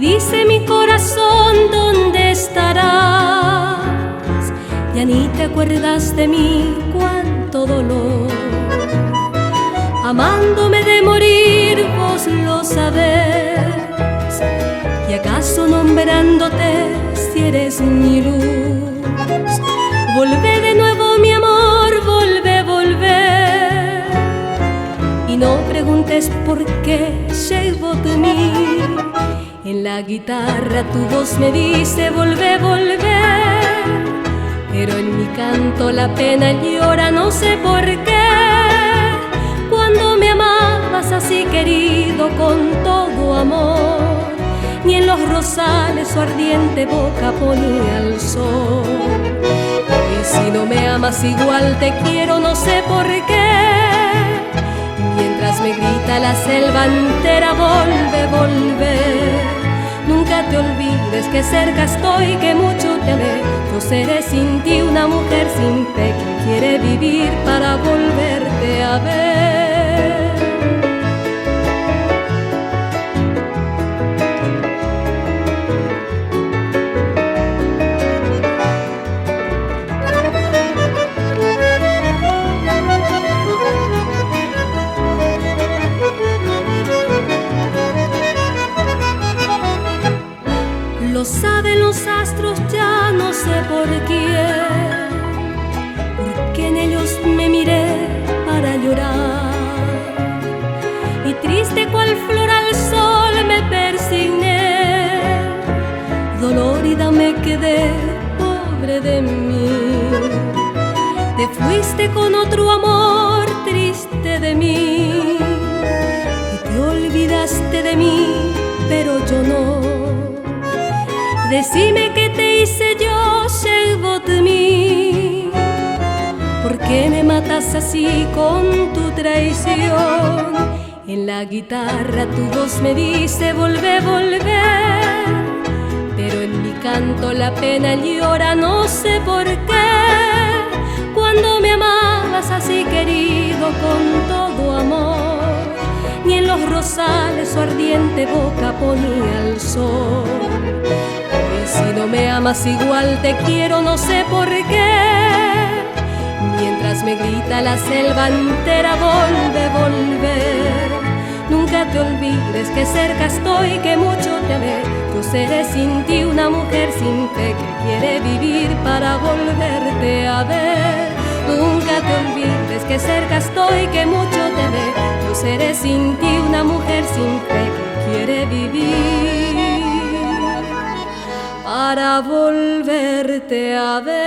dice mi corazón, ¿dónde estarás? Ya ni te acuerdas de mí, cuánto dolor. Amándome de morir, vos lo sabés. ¿Y acaso nombrándote si eres mi luz? Volvé de nuevo, mi amor, volvé, volvé. Y no preguntes por qué llevo de mí. En la guitarra tu voz me dice volvé, volvé. Pero en mi canto la pena llora, no sé por qué. Cuando me amabas así querido con todo amor, ni en los rosales su ardiente boca ponía el sol. Y si no me amas igual te quiero, no sé por qué. Mientras me grita la selva entera, volve, volve. Nunca te olvides que cerca estoy, que mucho te amé. Yo seré sin ti una mujer sin fe que quiere vivir para volverte a ver. Lo saben los astros, ya no sé por quién, porque en ellos me miré para llorar. Y triste cual flor al sol me persigné, dolorida me quedé, pobre de mí. Te fuiste con otro amor, triste de mí, y te olvidaste de mí, pero yo no. Decime qué te hice yo, llevo de mí. ¿Por qué me matas así con tu traición? En la guitarra tu voz me dice volvé, volvé. Pero en mi canto la pena llora, no sé por qué. Cuando me amabas así querido con todo amor, ni en los rosales su ardiente boca ponía el sol. Si no me amas igual te quiero, no sé por qué. Mientras me grita la selva entera, volve, volver. Nunca te olvides que cerca estoy, que mucho te amé. Yo seré sin ti una mujer sin fe que quiere vivir para volverte a ver. Nunca te olvides que cerca estoy, que mucho te amé. Yo seré sin ti una mujer sin fe que quiere vivir para volverte a ver.